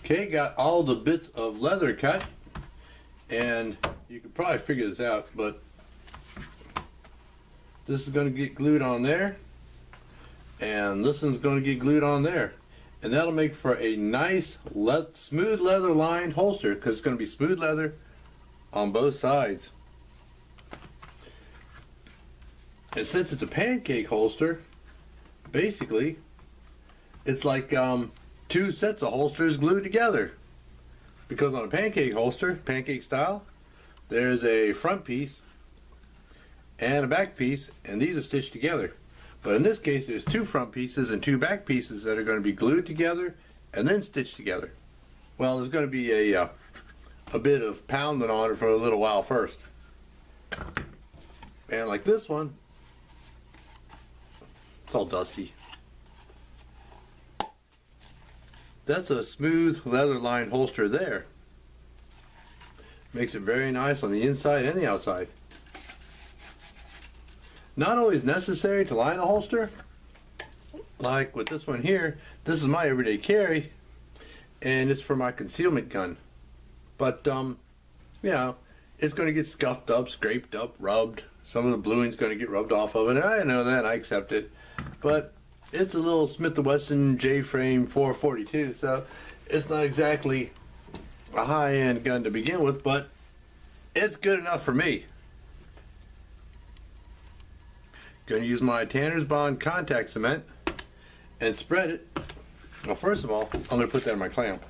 Okay, got all the bits of leather cut, and you can probably figure this out, but this is going to get glued on there, and this one's going to get glued on there, and that'll make for a nice smooth leather lined holster, because it's going to be smooth leather on both sides. And since it's a pancake holster, basically it's like two sets of holsters glued together, because on a pancake holster, pancake style, there's a front piece and a back piece, and these are stitched together. But in this case, there's two front pieces and two back pieces that are going to be glued together and then stitched together. Well, there's going to be a bit of pounding on it for a little while first. And like this one, it's all dusty. That's a smooth leather lined holster there. Makes it very nice on the inside and the outside. Not always necessary to line a holster. Like with this one here, this is my everyday carry, and it's for my concealment gun. But you know, it's going to get scuffed up, scraped up, rubbed. Some of the bluing's going to get rubbed off of it, and I know that, I accept it. But it's a little Smith & Wesson J-frame 442, so it's not exactly a high-end gun to begin with, but it's good enough for me. Going to use my Tanner's Bond contact cement and spread it. Well, first of all, I'm going to put that in my clamp.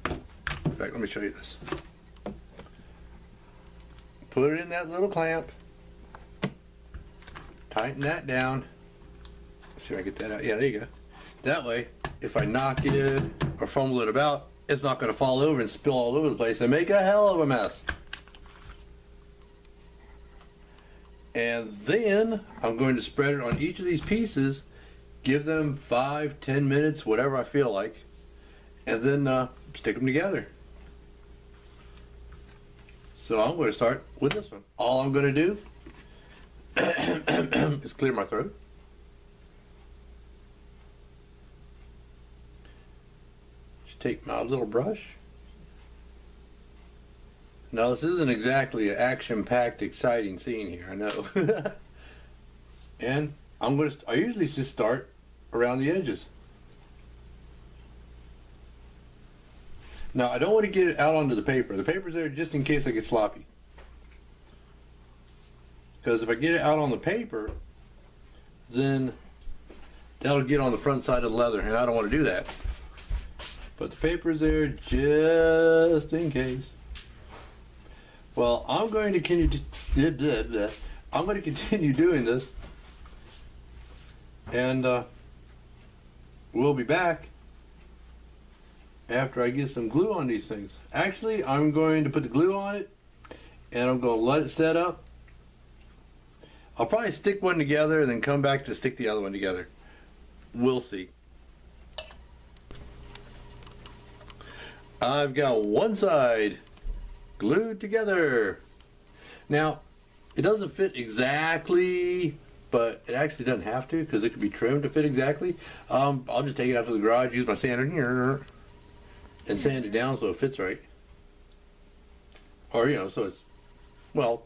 In fact, let me show you this. Put it in that little clamp. Tighten that down. Let's see if I get that out. Yeah, there you go. That way, if I knock it or fumble it about, it's not going to fall over and spill all over the place and make a hell of a mess. And then I'm going to spread it on each of these pieces, give them 5-10 minutes, whatever I feel like, and then stick them together. So I'm going to start with this one. All I'm going to do is clear my throat. Just take my little brush. Now, this isn't exactly an action-packed, exciting scene here, I know. And I usually just start around the edges. Now, I don't want to get it out onto the paper. The paper's there just in case I get sloppy. Because if I get it out on the paper, then that'll get on the front side of the leather, and I don't want to do that. But the paper's there just in case. Well, I'm going to continue doing this, and we'll be back after I get some glue on these things. Actually, I'm going to put the glue on it, and I'm going to let it set up. I'll probably stick one together and then come back to stick the other one together. We'll see. I've got one side glued together. Now, it doesn't fit exactly, but it actually doesn't have to, because it could be trimmed to fit exactly. I'll just take it out to the garage, use my sander here, and sand it down so it fits right. Or, you know, so it's, well,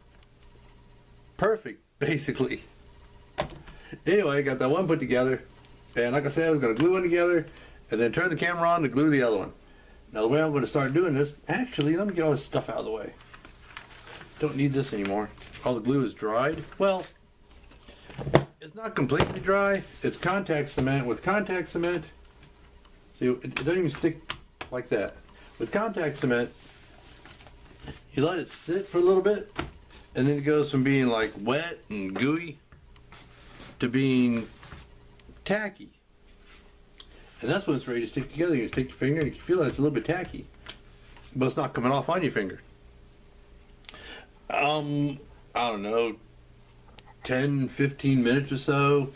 perfect, basically. Anyway, I got that one put together, and like I said, I was going to glue one together, and then turn the camera on to glue the other one. Now the way I'm going to start doing this, actually, let me get all this stuff out of the way. Don't need this anymore. All the glue is dried. Well, it's not completely dry. It's contact cement. With contact cement, see, it doesn't even stick like that. With contact cement, you let it sit for a little bit, and then it goes from being like wet and gooey to being tacky. And that's when it's ready to stick together. You take your finger and you can feel that it's a little bit tacky, but it's not coming off on your finger. I don't know, 10-15 minutes or so.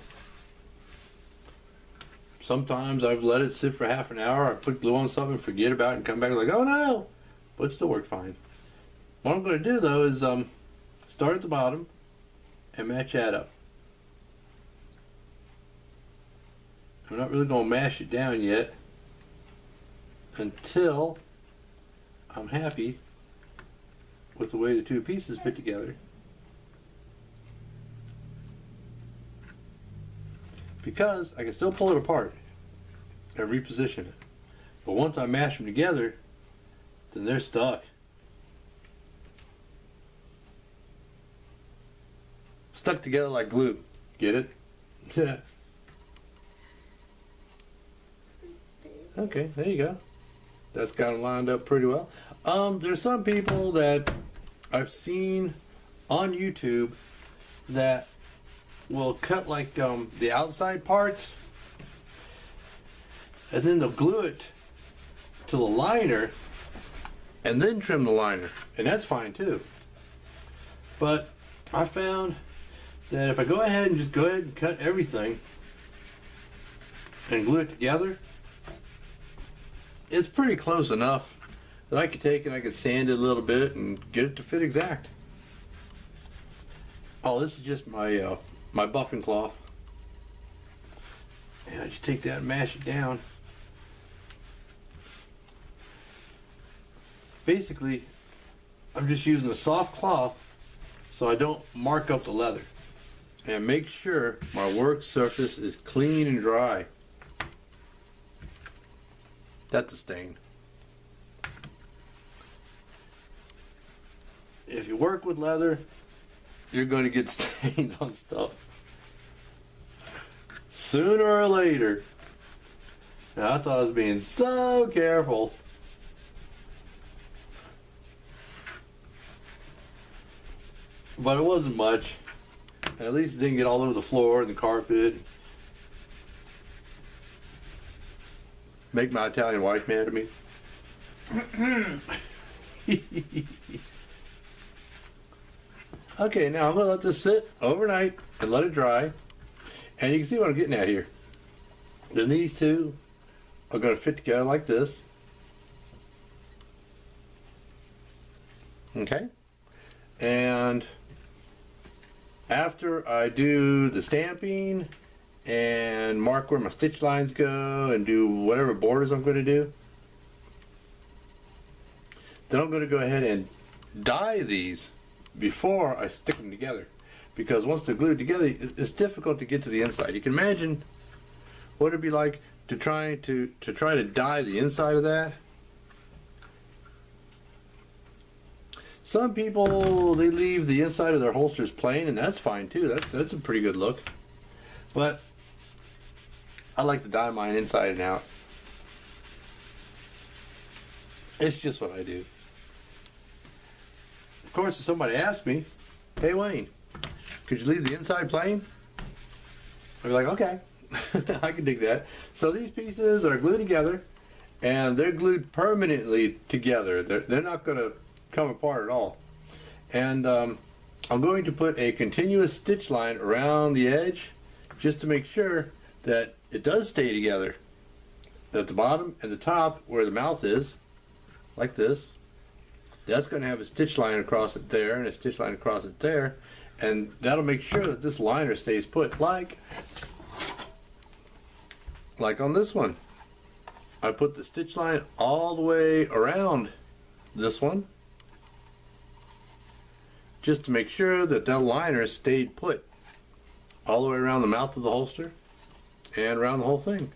Sometimes I've let it sit for half an hour. I put glue on something, forget about it, and come back and like, oh no, but it still worked fine. What I'm going to do though is start at the bottom and match that up. I'm not really going to mash it down yet. until I'm happy with the way the two pieces fit together. Because I can still pull it apart and reposition it. But once I mash them together, then they're stuck. Stuck together like glue. Get it? Yeah. Okay, there you go. That's kind of lined up pretty well. There's some people that I've seen on YouTube that will cut like the outside parts and then they'll glue it to the liner and then trim the liner, and that's fine too. But I found that if I go ahead and cut everything and glue it together, it's pretty close enough that I could take it, I could sand it a little bit and get it to fit exact. Oh, this is just my my buffing cloth. And I just take that and mash it down. Basically, I'm just using a soft cloth so I don't mark up the leather. And make sure my work surface is clean and dry. That's a stain. If you work with leather, you're going to get stains on stuff. Sooner or later. Now, I thought I was being so careful. But it wasn't much. And at least it didn't get all over the floor and the carpet. Make my Italian wife mad at me. Okay, now I'm going to let this sit overnight and let it dry. And you can see what I'm getting at here. Then these two are going to fit together like this. Okay? And after I do the stamping and mark where my stitch lines go and do whatever borders I'm going to do, then I'm going to go ahead and dye these before I stick them together, because once they're glued together, it's difficult to get to the inside. You can imagine what it'd be like to try to dye the inside of that. Some people, they leave the inside of their holsters plain, and that's fine too. That's a pretty good look. But I like to dye mine inside and out. It's just what I do. Of course, if somebody asks me, "Hey Wayne, could you leave the inside plain?" I'll be like, "Okay, I can dig that." So these pieces are glued together, and they're glued permanently together. They're not going to come apart at all. And I'm going to put a continuous stitch line around the edge just to make sure that it does stay together. At the bottom and the top, where the mouth is, like this, that's going to have a stitch line across it there and a stitch line across it there, and that'll make sure that this liner stays put, like on this one. I put the stitch line all the way around this one just to make sure that that liner stayed put all the way around the mouth of the holster and around the whole thing.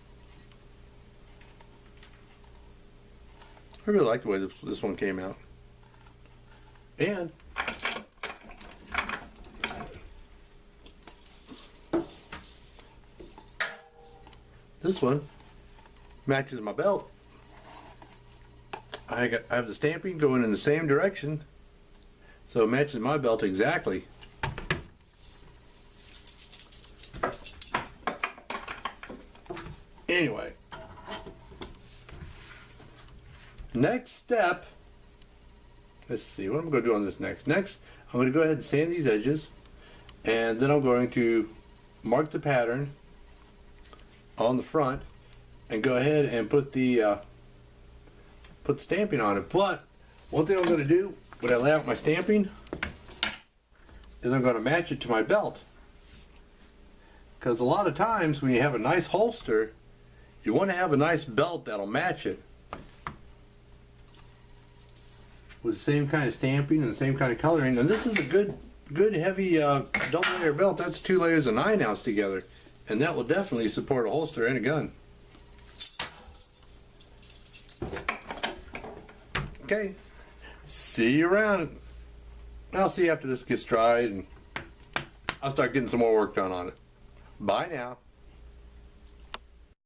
I really like the way this one came out. And this one matches my belt. I have the stamping going in the same direction, so it matches my belt exactly. Anyway, next step, let's see what I'm going to do on this next. Next, I'm going to go ahead and sand these edges, and then I'm going to mark the pattern on the front and go ahead and put the stamping on it. But one thing I'm going to do when I lay out my stamping is I'm going to match it to my belt, because a lot of times when you have a nice holster, you want to have a nice belt that'll match it. with the same kind of stamping and the same kind of coloring. And this is a good heavy double layer belt. That's 2 layers of 9-ounce together, and that will definitely support a holster and a gun. Okay, see you around. I'll see you after this gets dried, and I'll start getting some more work done on it. Bye now.